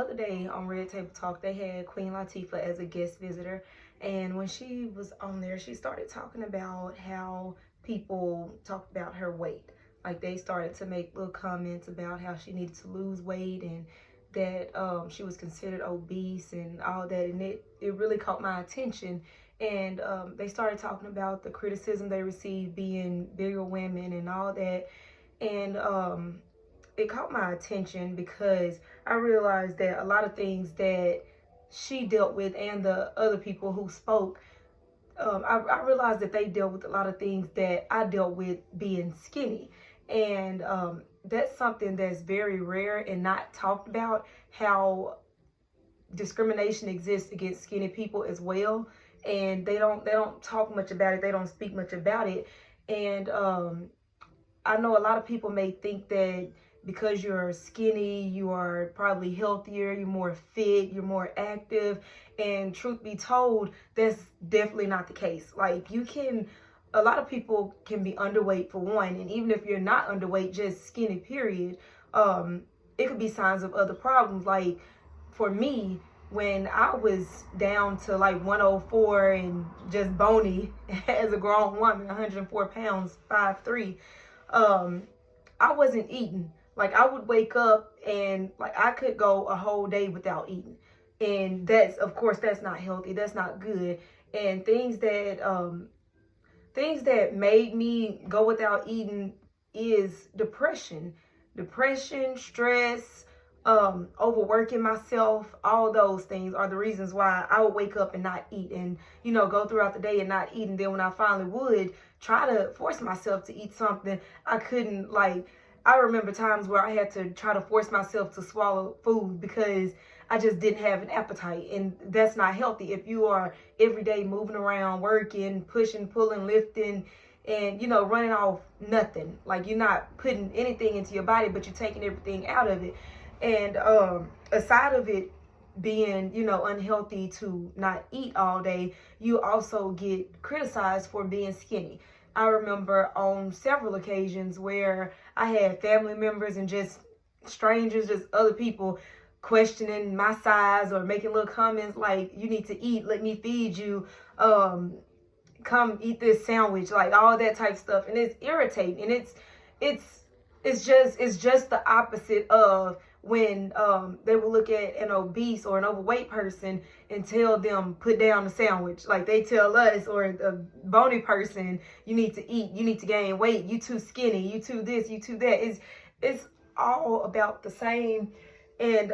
other day on Red Table Talk, they had Queen Latifah as a guest visitor. And when she was on there, she started talking about how people talked about her weight. Like they started to make little comments about how she needed to lose weight and that she was considered obese and all that. And it really caught my attention. And they started talking about the criticism they received being bigger women and all that. And it caught my attention because I realized that a lot of things that she dealt with and the other people who spoke, I realized that they dealt with a lot of things that I dealt with being skinny. And that's something that's very rare and not talked about, how discrimination exists against skinny people as well. And they don't talk much about it. They don't speak much about it. And I know a lot of people may think that because you're skinny, you are probably healthier, you're more fit, you're more active. And truth be told, that's definitely not the case. Like a lot of people can be underweight for one. And even if you're not underweight, just skinny period, it could be signs of other problems. Like for me, when I was down to like 104 and just bony as a grown woman, 104 pounds, 5'3", I wasn't eating. Like I would wake up and like I could go a whole day without eating. And that's, of course, that's not healthy. That's not good. And things that made me go without eating is depression, stress, overworking myself. All those things are the reasons why I would wake up and not eat and, go throughout the day and not eat. And then when I finally would try to force myself to eat something, I couldn't. I remember times where I had to try to force myself to swallow food because I just didn't have an appetite. And that's not healthy. If you are every day moving around, working, pushing, pulling, lifting, and, running off nothing, like you're not putting anything into your body, but you're taking everything out of it. And aside of it being, unhealthy to not eat all day, you also get criticized for being skinny. I remember on several occasions where I had family members and just strangers, just other people questioning my size or making little comments like, you need to eat, let me feed you, come eat this sandwich, like all that type stuff. And it's irritating. And it's just the opposite of when they will look at an obese or an overweight person and tell them put down the sandwich. Like they tell us, or a bony person, you need to eat, you need to gain weight, you too skinny, you too this, you too that. It's all about the same. And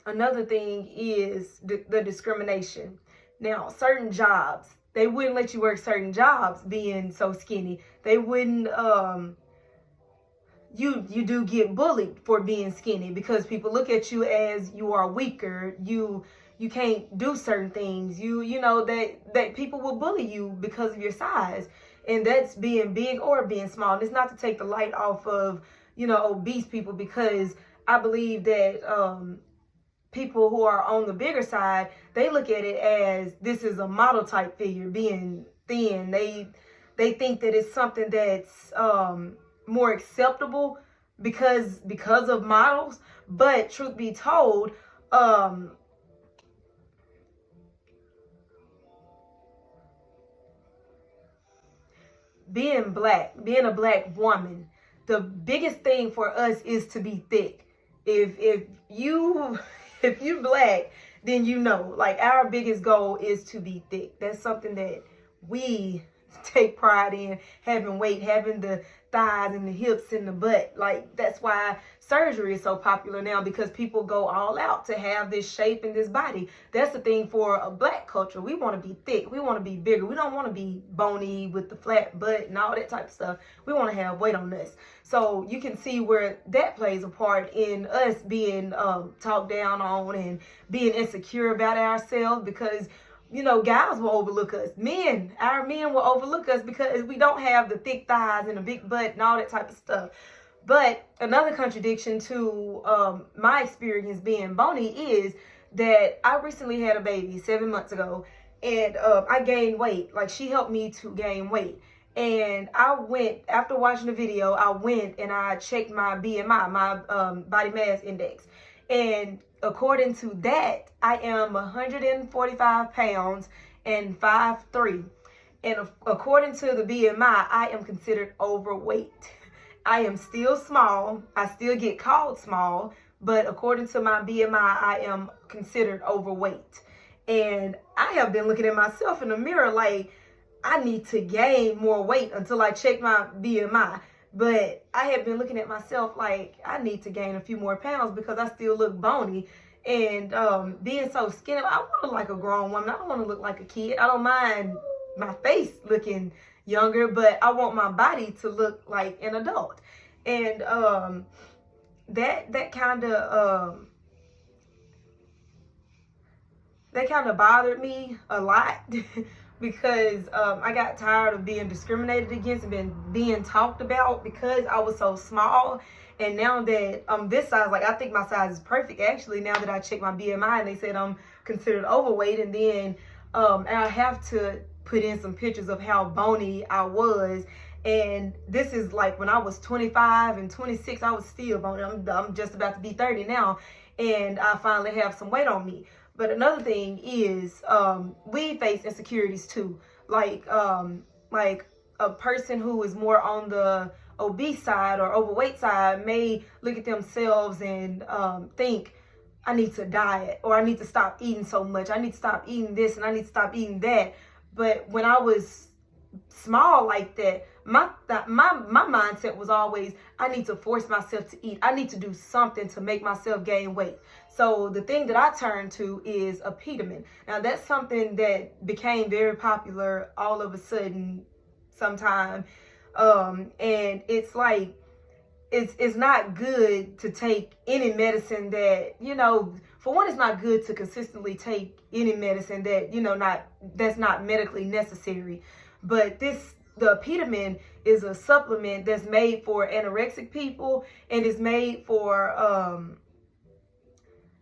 another thing is the discrimination. Now, certain jobs, they wouldn't let you work certain jobs being so skinny. They wouldn't you do get bullied for being skinny because people look at you as you are weaker. You can't do certain things. You know that people will bully you because of your size. And that's being big or being small. And it's not to take the light off of, obese people, because I believe that people who are on the bigger side, they look at it as this is a model type figure, being thin. They think that it's something that's more acceptable because of models. But truth be told, being a black woman, the biggest thing for us is to be thick. If you black, then like our biggest goal is to be thick. That's something that we take pride in, having weight, having the thighs and the hips and the butt. Like that's why surgery is so popular now, because people go all out to have this shape and this body. That's the thing for a black culture. We want to be thick. We want to be bigger. We don't want to be bony with the flat butt and all that type of stuff. We want to have weight on us. So you can see where that plays a part in us being talked down on and being insecure about ourselves, because guys will overlook us. Our men will overlook us because we don't have the thick thighs and the big butt and all that type of stuff. But another contradiction to my experience being bony is that I recently had a baby 7 months ago, and I gained weight. Like, she helped me to gain weight. And I went, after watching the video, I went and I checked my BMI, my body mass index. And according to that, I am 145 pounds and 5'3". And according to the BMI, I am considered overweight. I am still small. I still get called small, but according to my BMI, I am considered overweight. And I have been looking at myself in the mirror like I need to gain more weight until I check my BMI. But I have been looking at myself like I need to gain a few more pounds because I still look bony. And being so skinny, I want to look like a grown woman. I don't want to look like a kid. I don't mind my face looking younger, but I want my body to look like an adult. And that kind of bothered me a lot because I got tired of being discriminated against and being talked about because I was so small. And now that I'm this size, like I think my size is perfect actually, now that I checked my BMI and they said I'm considered overweight. And then and I have to put in some pictures of how bony I was. And this is like when I was 25 and 26, I was still bony. I'm just about to be 30 now, and I finally have some weight on me. But another thing is we face insecurities too. Like a person who is more on the obese side or overweight side may look at themselves and think, I need to diet, or I need to stop eating so much. I need to stop eating this and I need to stop eating that. But when I was small like that, my mindset was always, I need to force myself to eat. I need to do something to make myself gain weight. So the thing that I turned to is a peterman. Now that's something that became very popular all of a sudden sometime. And it's like, it's not good to take any medicine that, for one, it's not good to consistently take any medicine that, that's not medically necessary. But the peterman is a supplement that's made for anorexic people, and is made for,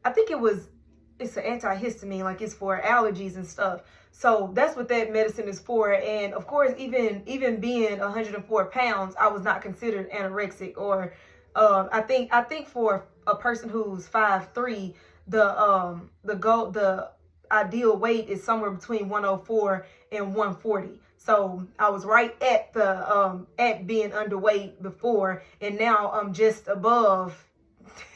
I think it's an antihistamine, like it's for allergies and stuff. So that's what that medicine is for. And of course, even being 104 pounds, I was not considered anorexic. Or I think for a person who's 5'3", the ideal weight is somewhere between 104 and 140. So I was right at the at being underweight before, and now I'm just above,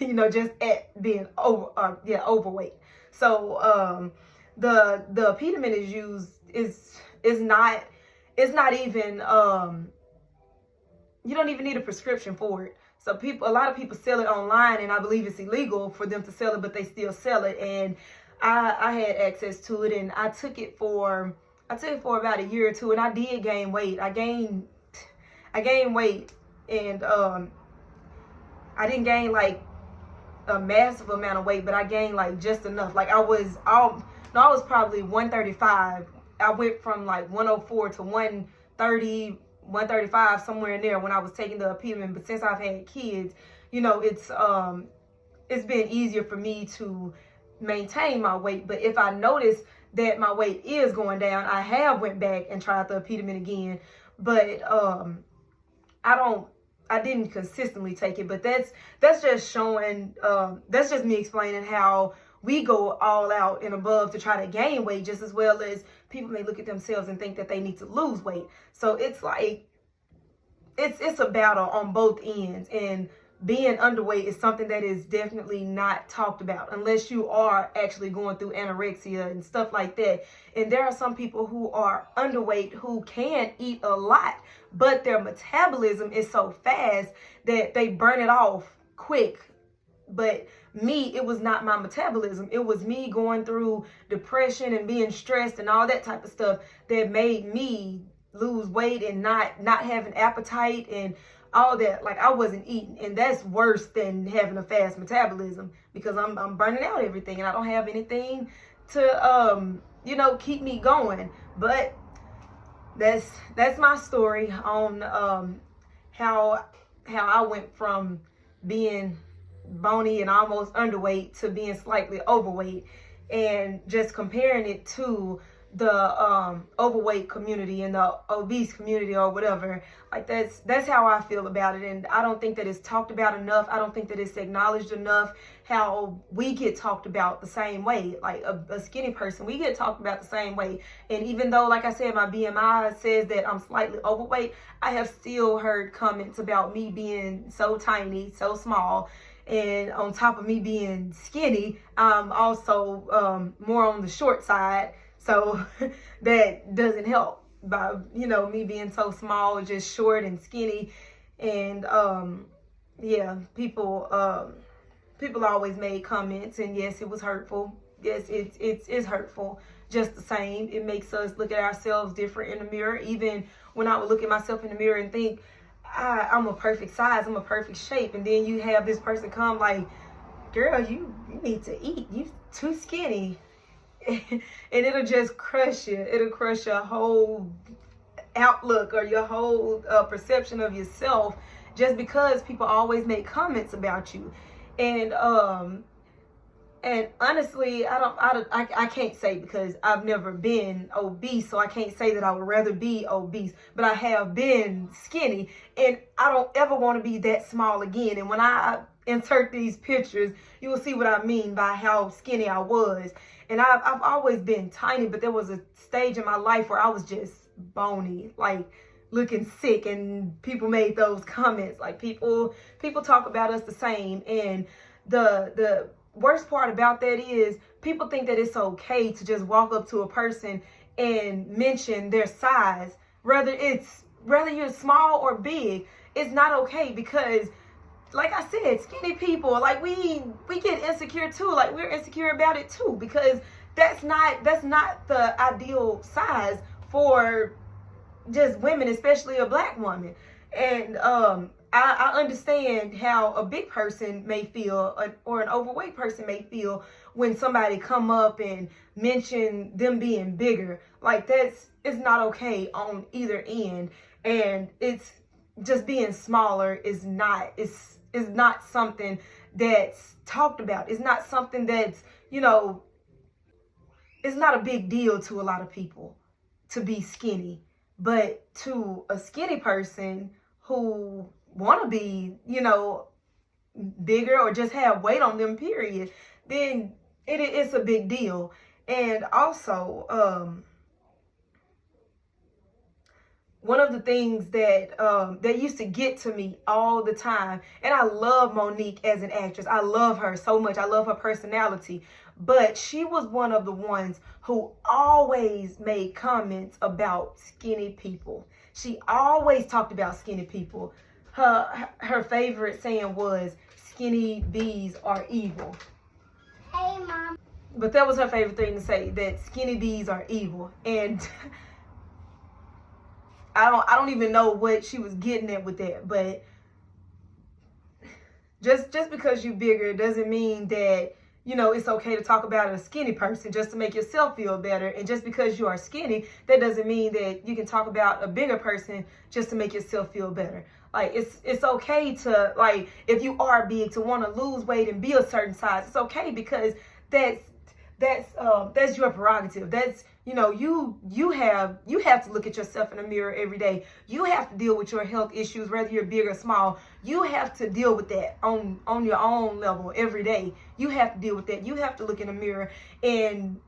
just at being overweight. So the peterman is used is not even you don't even need a prescription for it. So a lot of people sell it online, and I believe it's illegal for them to sell it, but they still sell it. And I had access to it, and I took it for about a year or two, and I did gain weight. I gained weight, and I didn't gain like a massive amount of weight, but I gained like just enough. Like I was probably 135. I went from like 104 to 130, 135, somewhere in there when I was taking the peterman. But since I've had kids, it's been easier for me to maintain my weight. But if I notice that my weight is going down, I have went back and tried the peterman again. But I didn't consistently take it. But that's just showing, that's just me explaining how we go all out and above to try to gain weight, just as well as people may look at themselves and think that they need to lose weight. So it's like, it's a battle on both ends. And being underweight is something that is definitely not talked about unless you are actually going through anorexia and stuff like that. And there are some people who are underweight who can eat a lot, but their metabolism is so fast that they burn it off quick. But me, it was not my metabolism. It was me going through depression and being stressed and all that type of stuff that made me lose weight and not have an appetite and all that. Like I wasn't eating, and that's worse than having a fast metabolism, because I'm burning out everything and I don't have anything to keep me going. But that's my story on how I went from being bony and almost underweight to being slightly overweight, and just comparing it to the overweight community and the obese community or whatever. Like that's how I feel about it, and I don't think that it's talked about enough. I don't think that it's acknowledged enough how we get talked about the same way. Like a skinny person, we get talked about the same way. And even though, like I said, my BMI says that I'm slightly overweight, I have still heard comments about me being so tiny, so small. And on top of me being skinny, I'm also more on the short side. So that doesn't help by, me being so small, just short and skinny. And yeah, people always made comments, and yes, it was hurtful. Yes, it's hurtful just the same. It makes us look at ourselves different in the mirror. Even when I would look at myself in the mirror and think, I'm a perfect size, I'm a perfect shape, and then you have this person come like, girl, you need to eat, you too skinny. And it'll just crush you. It'll crush your whole outlook or your whole perception of yourself, just because people always make comments about you. And honestly, I can't say, because I've never been obese, so I can't say that I would rather be obese, but I have been skinny, and I don't ever want to be that small again. And when I insert these pictures, you will see what I mean by how skinny I was. And I've always been tiny, but there was a stage in my life where I was just bony, like looking sick, and people made those comments. Like people talk about us the same, and the worst part about that is people think that it's okay to just walk up to a person and mention their size, whether you're small or big. It's not okay, because like I said, skinny people, like we get insecure too. Like we're insecure about it too, because that's not the ideal size for just women, especially a black woman. And I understand how a big person may feel, or an overweight person may feel, when somebody come up and mention them being bigger. Like it's not okay on either end. And it's just being smaller is not something that's talked about. It's not something that's, it's not a big deal to a lot of people to be skinny. But to a skinny person who want to be, bigger, or just have weight on them, period, then it's a big deal. And also, one of the things that used to get to me all the time, and I love Monique as an actress. I love her so much. I love her personality. But she was one of the ones who always made comments about skinny people. She always talked about skinny people. Her favorite saying was, "Skinny bees are evil." Hey, Mom. But that was her favorite thing to say, that skinny bees are evil. And I don't even know what she was getting at with that, but just because you're bigger doesn't mean that, it's okay to talk about a skinny person just to make yourself feel better. And just because you are skinny, that doesn't mean that you can talk about a bigger person just to make yourself feel better. Like it's okay to, like, if you are big, to want to lose weight and be a certain size. It's okay, because that's your prerogative. That's, you have to look at yourself in the mirror every day. You have to deal with your health issues, whether you're big or small. You have to deal with that on your own level every day. You have to deal with that. You have to look in the mirror and,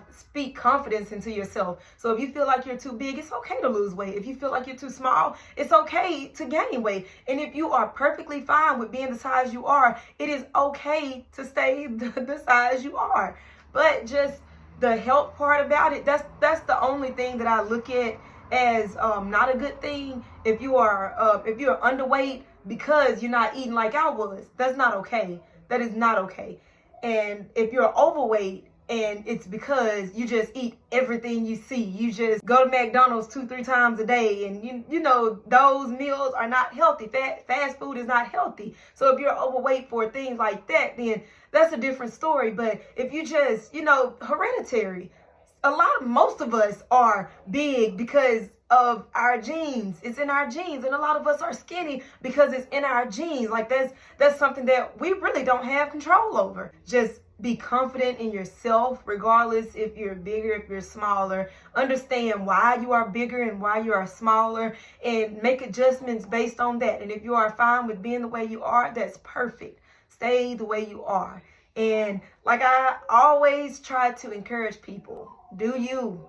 speak confidence into yourself. So if you feel like you're too big, it's okay to lose weight. If you feel like you're too small, it's okay to gain weight. And if you are perfectly fine with being the size you are, it is okay to stay the size you are. But just the health part about it, that's the only thing that I look at as not a good thing. If you're underweight because you're not eating like I was, that's not okay. That is not okay. And if you're overweight and it's because you just eat everything you see, you just go to McDonald's 2-3 times a day, and those meals are not healthy. Fast food is not healthy. So if you're overweight for things like that, then that's a different story. But if you just, hereditary, most of us are big because of our genes. It's in our genes. And a lot of us are skinny because it's in our genes. Like that's something that we really don't have control over. Just Be confident in yourself, regardless if you're bigger, if you're smaller. Understand why you are bigger and why you are smaller, and make adjustments based on that. And if you are fine with being the way you are, that's perfect. Stay the way you are. And like I always try to encourage people, do you.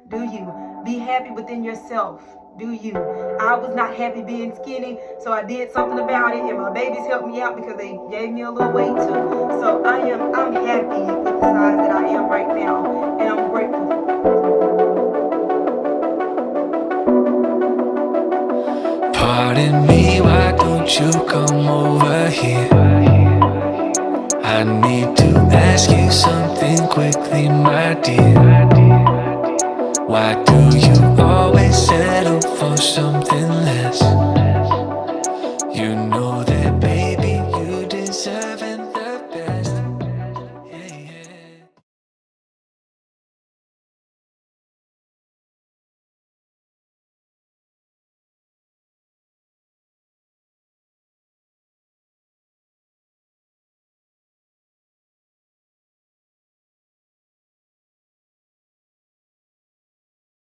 Do you. Be happy within yourself. Do you. I was not happy being skinny, so I did something about it, and my babies helped me out because they gave me a little weight too. So I'm happy with the size that I am right now, and I'm grateful. Pardon me, why don't you come over here? I need to ask you something quickly, my dear. Why do you always settle for something less? You know that, baby.